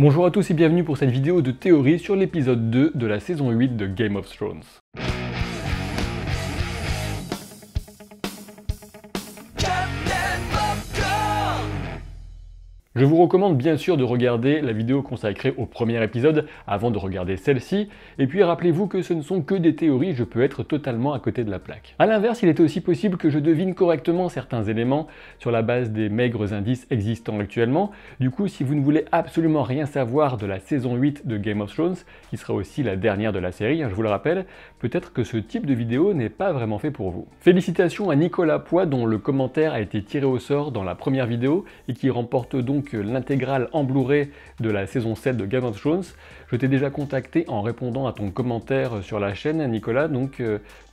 Bonjour à tous et bienvenue pour cette vidéo de théorie sur l'épisode 2 de la saison 8 de Game of Thrones. Je vous recommande bien sûr de regarder la vidéo consacrée au premier épisode avant de regarder celle-ci, et puis rappelez-vous que ce ne sont que des théories, je peux être totalement à côté de la plaque. A l'inverse, il était aussi possible que je devine correctement certains éléments sur la base des maigres indices existants actuellement. Du coup, si vous ne voulez absolument rien savoir de la saison 8 de Game of Thrones, qui sera aussi la dernière de la série, je vous le rappelle, peut-être que ce type de vidéo n'est pas vraiment fait pour vous. Félicitations à Nicolas Poix dont le commentaire a été tiré au sort dans la première vidéo et qui remporte donc l'intégrale en Blu-ray de la saison 7 de Game of Thrones. Je t'ai déjà contacté en répondant à ton commentaire sur la chaîne, Nicolas, donc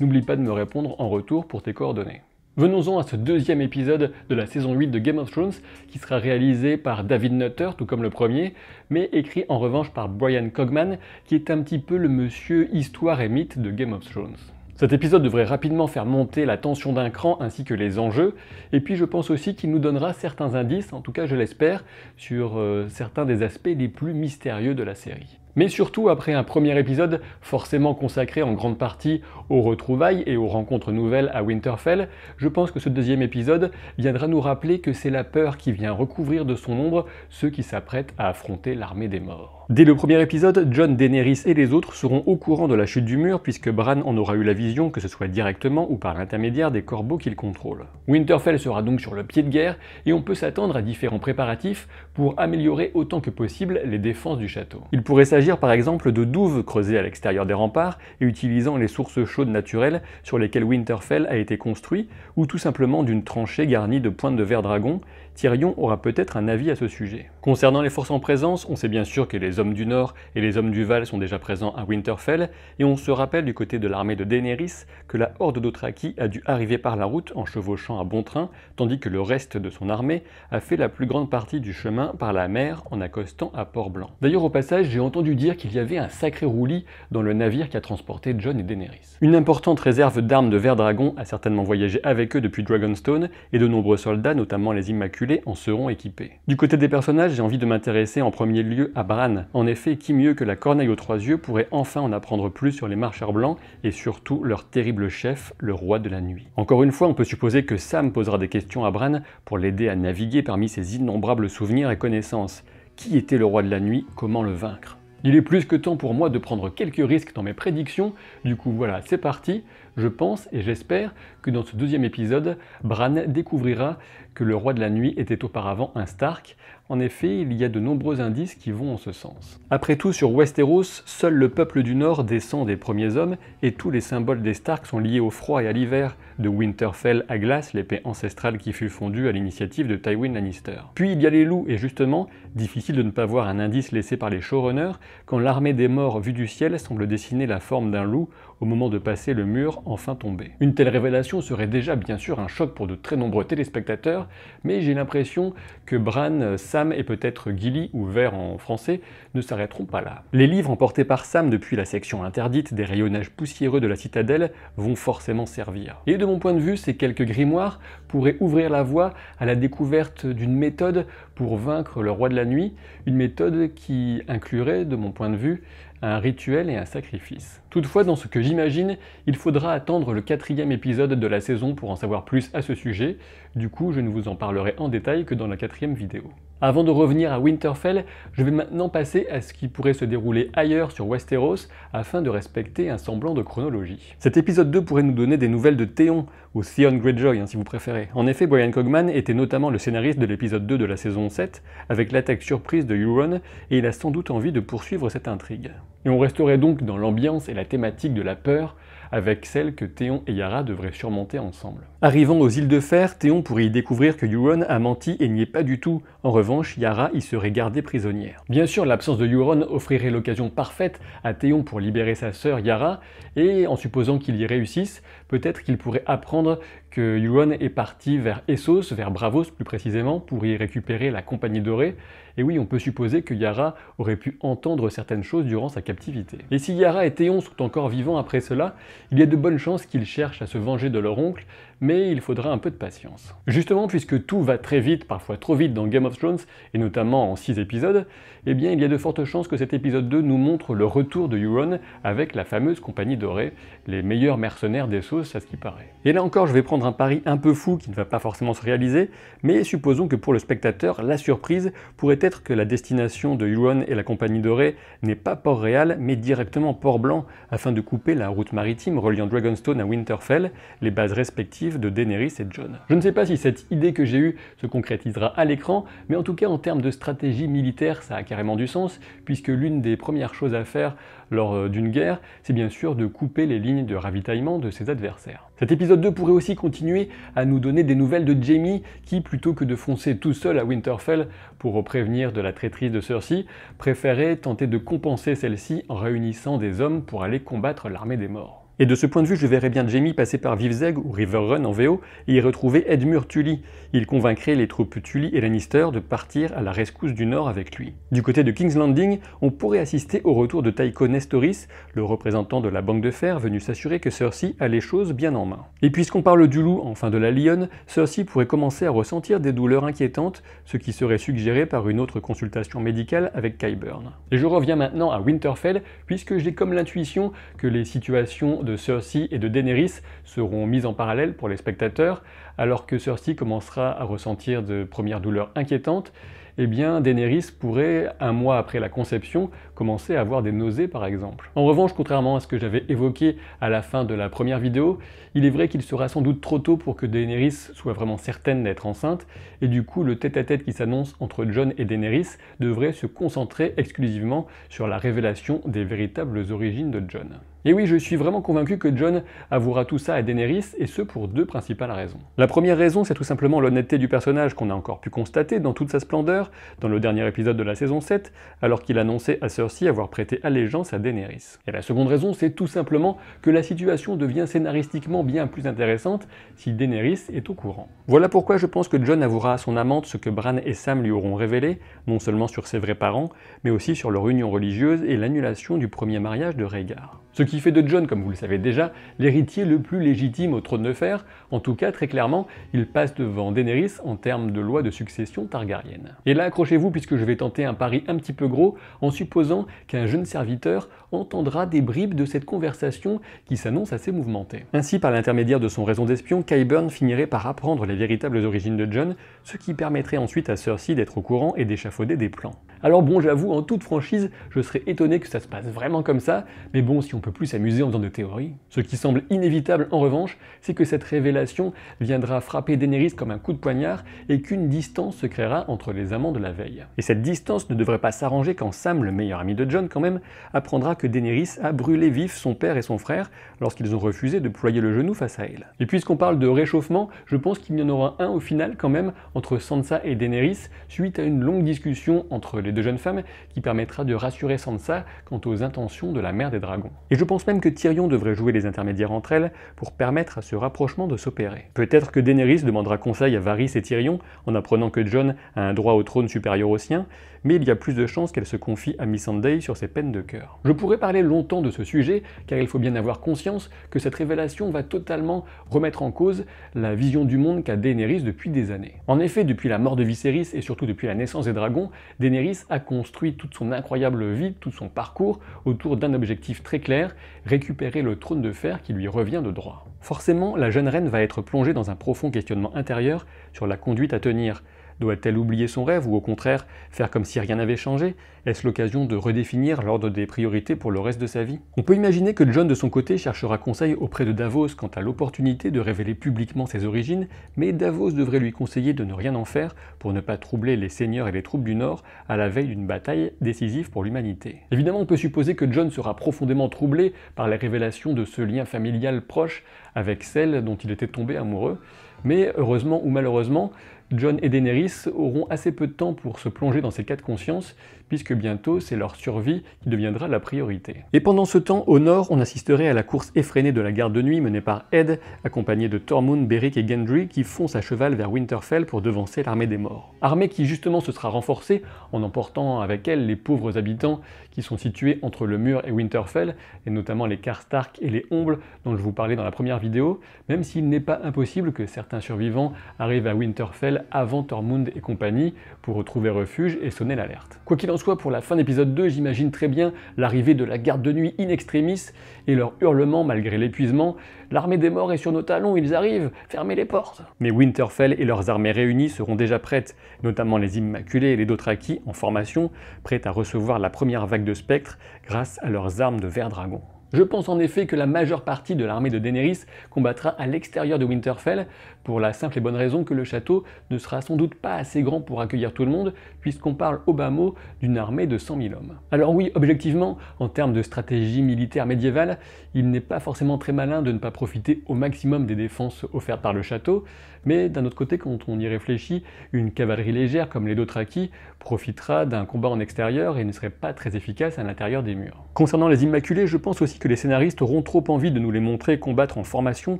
n'oublie pas de me répondre en retour pour tes coordonnées. Venons-en à ce deuxième épisode de la saison 8 de Game of Thrones, qui sera réalisé par David Nutter, tout comme le premier, mais écrit en revanche par Bryan Cogman, qui est un petit peu le monsieur histoire et mythe de Game of Thrones. Cet épisode devrait rapidement faire monter la tension d'un cran ainsi que les enjeux, et puis je pense aussi qu'il nous donnera certains indices, en tout cas je l'espère, sur certains des aspects les plus mystérieux de la série. Mais surtout, après un premier épisode forcément consacré en grande partie aux retrouvailles et aux rencontres nouvelles à Winterfell, je pense que ce deuxième épisode viendra nous rappeler que c'est la peur qui vient recouvrir de son ombre ceux qui s'apprêtent à affronter l'armée des morts. Dès le premier épisode, Jon, Daenerys et les autres seront au courant de la chute du mur puisque Bran en aura eu la vision, que ce soit directement ou par l'intermédiaire des corbeaux qu'il contrôle. Winterfell sera donc sur le pied de guerre et on peut s'attendre à différents préparatifs pour améliorer autant que possible les défenses du château. Il pourrait s'agir par exemple de douves creusées à l'extérieur des remparts et utilisant les sources chaudes naturelles sur lesquelles Winterfell a été construit, ou tout simplement d'une tranchée garnie de pointes de verre dragon. Tyrion aura peut-être un avis à ce sujet. Concernant les forces en présence, on sait bien sûr que les hommes du Nord et les hommes du Val sont déjà présents à Winterfell, et on se rappelle du côté de l'armée de Daenerys que la horde d'Dothraki a dû arriver par la route en chevauchant à bon train, tandis que le reste de son armée a fait la plus grande partie du chemin par la mer en accostant à Port-Blanc. D'ailleurs au passage, j'ai entendu dire qu'il y avait un sacré roulis dans le navire qui a transporté Jon et Daenerys. Une importante réserve d'armes de verre dragon a certainement voyagé avec eux depuis Dragonstone, et de nombreux soldats, notamment les Immaculés, en seront équipés. Du côté des personnages, j'ai envie de m'intéresser en premier lieu à Bran. En effet, qui mieux que la corneille aux trois yeux pourrait enfin en apprendre plus sur les marcheurs blancs et surtout leur terrible chef, le roi de la nuit. Encore une fois, on peut supposer que Sam posera des questions à Bran pour l'aider à naviguer parmi ses innombrables souvenirs et connaissances. Qui était le roi de la nuit? Comment le vaincre? Il est plus que temps pour moi de prendre quelques risques dans mes prédictions, du coup voilà, c'est parti. Je pense et j'espère que dans ce deuxième épisode, Bran découvrira que le roi de la nuit était auparavant un Stark. En effet, il y a de nombreux indices qui vont en ce sens. Après tout, sur Westeros, seul le peuple du Nord descend des premiers hommes, et tous les symboles des Stark sont liés au froid et à l'hiver, de Winterfell à Glace, l'épée ancestrale qui fut fondue à l'initiative de Tywin Lannister. Puis il y a les loups, et justement, difficile de ne pas voir un indice laissé par les showrunners, quand l'armée des morts vue du ciel semble dessiner la forme d'un loup au moment de passer le mur enfin tombé. Une telle révélation serait déjà bien sûr un choc pour de très nombreux téléspectateurs, mais j'ai l'impression que Bran, Sam et peut-être Gilly, ou Vert en français, ne s'arrêteront pas là. Les livres emportés par Sam depuis la section interdite des rayonnages poussiéreux de la citadelle vont forcément servir. Et de mon point de vue, ces quelques grimoires pourraient ouvrir la voie à la découverte d'une méthode pour vaincre le roi de la nuit, une méthode qui inclurait, de mon point de vue, un rituel et un sacrifice. Toutefois, dans ce que j'imagine, il faudra attendre le 4e épisode de la saison pour en savoir plus à ce sujet, du coup je ne vous en parlerai en détail que dans la 4e vidéo. Avant de revenir à Winterfell, je vais maintenant passer à ce qui pourrait se dérouler ailleurs sur Westeros afin de respecter un semblant de chronologie. Cet épisode 2 pourrait nous donner des nouvelles de Theon, ou Theon Greyjoy si vous préférez. En effet, Bryan Cogman était notamment le scénariste de l'épisode 2 de la saison 7, avec l'attaque surprise de Euron, et il a sans doute envie de poursuivre cette intrigue. Et on resterait donc dans l'ambiance et la thématique de la peur, avec celle que Theon et Yara devraient surmonter ensemble. Arrivant aux îles de Fer, Theon pourrait y découvrir que Euron a menti et n'y est pas du tout. En revanche, Yara y serait gardée prisonnière. Bien sûr, l'absence de Euron offrirait l'occasion parfaite à Theon pour libérer sa sœur Yara, et en supposant qu'il y réussisse, peut-être qu'il pourrait apprendre que Euron est parti vers Essos, vers Braavos plus précisément, pour y récupérer la Compagnie Dorée. Et oui, on peut supposer que Yara aurait pu entendre certaines choses durant sa captivité. Et si Yara et Theon sont encore vivants après cela, il y a de bonnes chances qu'ils cherchent à se venger de leur oncle, mais il faudra un peu de patience. Justement, puisque tout va très vite, parfois trop vite dans Game of Thrones, et notamment en 6 épisodes, eh bien il y a de fortes chances que cet épisode 2 nous montre le retour de Euron avec la fameuse compagnie dorée, les meilleurs mercenaires d'Essos à ce qui paraît. Et là encore, je vais prendre un pari un peu fou qui ne va pas forcément se réaliser, mais supposons que pour le spectateur, la surprise pourrait être que la destination de Euron et la compagnie dorée n'est pas Port-Réal, mais directement Port-Blanc, afin de couper la route maritime reliant Dragonstone à Winterfell, les bases respectives de Daenerys et Jon. Je ne sais pas si cette idée que j'ai eue se concrétisera à l'écran, mais en tout cas en termes de stratégie militaire, ça a carrément du sens, puisque l'une des premières choses à faire lors d'une guerre, c'est bien sûr de couper les lignes de ravitaillement de ses adversaires. Cet épisode 2 pourrait aussi continuer à nous donner des nouvelles de Jaime qui, plutôt que de foncer tout seul à Winterfell pour prévenir de la traîtrise de Cersei, préférait tenter de compenser celle-ci en réunissant des hommes pour aller combattre l'armée des morts. Et de ce point de vue, je verrais bien Jaime passer par Vivzeg ou Riverrun en VO et y retrouver Edmure Tully. Il convaincrait les troupes Tully et Lannister de partir à la rescousse du Nord avec lui. Du côté de King's Landing, on pourrait assister au retour de Tycho Nestoris, le représentant de la Banque de Fer venu s'assurer que Cersei a les choses bien en main. Et puisqu'on parle du loup, enfin de la lionne, Cersei pourrait commencer à ressentir des douleurs inquiétantes, ce qui serait suggéré par une autre consultation médicale avec Qyburn. Et je reviens maintenant à Winterfell, puisque j'ai comme l'intuition que les situations de Cersei et de Daenerys seront mises en parallèle pour les spectateurs, alors que Cersei commencera à ressentir de premières douleurs inquiétantes, eh bien Daenerys pourrait, un mois après la conception, commencer à avoir des nausées par exemple. En revanche, contrairement à ce que j'avais évoqué à la fin de la première vidéo, il est vrai qu'il sera sans doute trop tôt pour que Daenerys soit vraiment certaine d'être enceinte, et du coup le tête-à-tête qui s'annonce entre Jon et Daenerys devrait se concentrer exclusivement sur la révélation des véritables origines de Jon. Et oui, je suis vraiment convaincu que Jon avouera tout ça à Daenerys, et ce pour deux principales raisons. La première raison, c'est tout simplement l'honnêteté du personnage qu'on a encore pu constater dans toute sa splendeur dans le dernier épisode de la saison 7, alors qu'il annonçait à Cersei avoir prêté allégeance à Daenerys. Et la seconde raison, c'est tout simplement que la situation devient scénaristiquement bien plus intéressante si Daenerys est au courant. Voilà pourquoi je pense que Jon avouera à son amante ce que Bran et Sam lui auront révélé, non seulement sur ses vrais parents, mais aussi sur leur union religieuse et l'annulation du premier mariage de Rhaegar. Ce qui fait de Jon, comme vous le savez déjà, l'héritier le plus légitime au trône de fer. En tout cas, très clairement, il passe devant Daenerys en termes de loi de succession targaryenne. Et là, accrochez-vous puisque je vais tenter un pari un petit peu gros en supposant qu'un jeune serviteur entendra des bribes de cette conversation qui s'annonce assez mouvementée. Ainsi, par l'intermédiaire de son réseau d'espion, Qyburn finirait par apprendre les véritables origines de Jon, ce qui permettrait ensuite à Cersei d'être au courant et d'échafauder des plans. Alors bon, j'avoue, en toute franchise, je serais étonné que ça se passe vraiment comme ça, mais bon, si on peut plus s'amuser en faisant de théories. Ce qui semble inévitable en revanche, c'est que cette révélation viendra frapper Daenerys comme un coup de poignard et qu'une distance se créera entre les amants de la veille. Et cette distance ne devrait pas s'arranger quand Sam, le meilleur ami de Jon quand même, apprendra que Daenerys a brûlé vif son père et son frère lorsqu'ils ont refusé de ployer le genou face à elle. Et puisqu'on parle de réchauffement, je pense qu'il y en aura un au final quand même entre Sansa et Daenerys suite à une longue discussion entre les deux jeunes femmes qui permettra de rassurer Sansa quant aux intentions de la mère des dragons. Et je pense même que Tyrion devrait jouer les intermédiaires entre elles pour permettre à ce rapprochement de s'opérer. Peut-être que Daenerys demandera conseil à Varys et Tyrion en apprenant que Jon a un droit au trône supérieur au sien, mais il y a plus de chances qu'elle se confie à Missandei sur ses peines de cœur. Je pourrais parler longtemps de ce sujet, car il faut bien avoir conscience que cette révélation va totalement remettre en cause la vision du monde qu'a Daenerys depuis des années. En effet, depuis la mort de Viserys et surtout depuis la naissance des dragons, Daenerys a construit toute son incroyable vie, tout son parcours autour d'un objectif très clair, récupérer le trône de fer qui lui revient de droit. Forcément, la jeune reine va être plongée dans un profond questionnement intérieur sur la conduite à tenir. Doit-elle oublier son rêve ou au contraire faire comme si rien n'avait changé? Est-ce l'occasion de redéfinir l'ordre des priorités pour le reste de sa vie? On peut imaginer que Jon de son côté cherchera conseil auprès de Davos quant à l'opportunité de révéler publiquement ses origines, mais Davos devrait lui conseiller de ne rien en faire pour ne pas troubler les seigneurs et les troupes du Nord à la veille d'une bataille décisive pour l'humanité. Évidemment, on peut supposer que Jon sera profondément troublé par les révélations de ce lien familial proche avec celle dont il était tombé amoureux, mais heureusement ou malheureusement, Jon et Daenerys auront assez peu de temps pour se plonger dans ces cas de conscience, puisque bientôt c'est leur survie qui deviendra la priorité. Et pendant ce temps, au nord, on assisterait à la course effrénée de la garde de nuit menée par Ed, accompagné de Tormund, Beric et Gendry qui foncent à cheval vers Winterfell pour devancer l'armée des morts. Armée qui justement se sera renforcée en emportant avec elle les pauvres habitants qui sont situés entre le mur et Winterfell, et notamment les Karstark et les Ombles dont je vous parlais dans la première vidéo, même s'il n'est pas impossible que certains survivants arrivent à Winterfell avant Tormund et compagnie pour retrouver refuge et sonner l'alerte. Quoi qu'il en soit, pour la fin d'épisode 2, j'imagine très bien l'arrivée de la garde de nuit in extremis et leur hurlement malgré l'épuisement. L'armée des morts est sur nos talons, ils arrivent, fermez les portes. Mais Winterfell et leurs armées réunies seront déjà prêtes, notamment les Immaculés et les Dothraki en formation, prêtes à recevoir la première vague de spectres grâce à leurs armes de ver dragon. Je pense en effet que la majeure partie de l'armée de Daenerys combattra à l'extérieur de Winterfell, pour la simple et bonne raison que le château ne sera sans doute pas assez grand pour accueillir tout le monde, puisqu'on parle au bas mot d'une armée de 100 000 hommes. Alors oui, objectivement, en termes de stratégie militaire médiévale, il n'est pas forcément très malin de ne pas profiter au maximum des défenses offertes par le château, mais d'un autre côté, quand on y réfléchit, une cavalerie légère comme les Dothraki profitera d'un combat en extérieur et ne serait pas très efficace à l'intérieur des murs. Concernant les Immaculés, je pense aussi que les scénaristes auront trop envie de nous les montrer combattre en formation,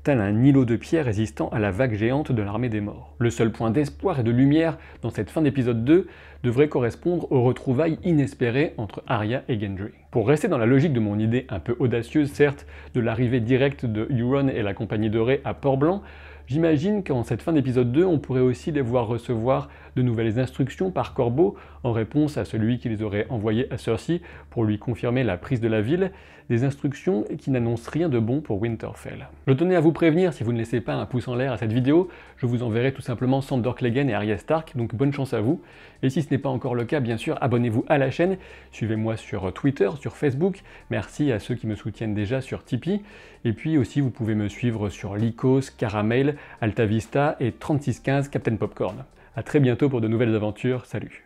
tel un îlot de pierre résistant à la vague géante de l'armée des morts. Le seul point d'espoir et de lumière dans cette fin d'épisode 2 devrait correspondre aux retrouvailles inespérées entre Arya et Gendry. Pour rester dans la logique de mon idée un peu audacieuse, certes, de l'arrivée directe de Euron et la compagnie dorée à Port-Blanc, j'imagine qu'en cette fin d'épisode 2, on pourrait aussi les voir recevoir de nouvelles instructions par Corbeau en réponse à celui qui les aurait envoyées à Cersei pour lui confirmer la prise de la ville, des instructions qui n'annoncent rien de bon pour Winterfell. Je tenais à vous prévenir, si vous ne laissez pas un pouce en l'air à cette vidéo, je vous enverrai tout simplement Sandor Clegane et Arya Stark, donc bonne chance à vous. Et si ce n'est pas encore le cas, bien sûr, abonnez-vous à la chaîne, suivez-moi sur Twitter, sur Facebook, merci à ceux qui me soutiennent déjà sur Tipeee, et puis aussi vous pouvez me suivre sur Lycos, Caramel, Altavista et 3615 Captain Popcorn. A très bientôt pour de nouvelles aventures, salut.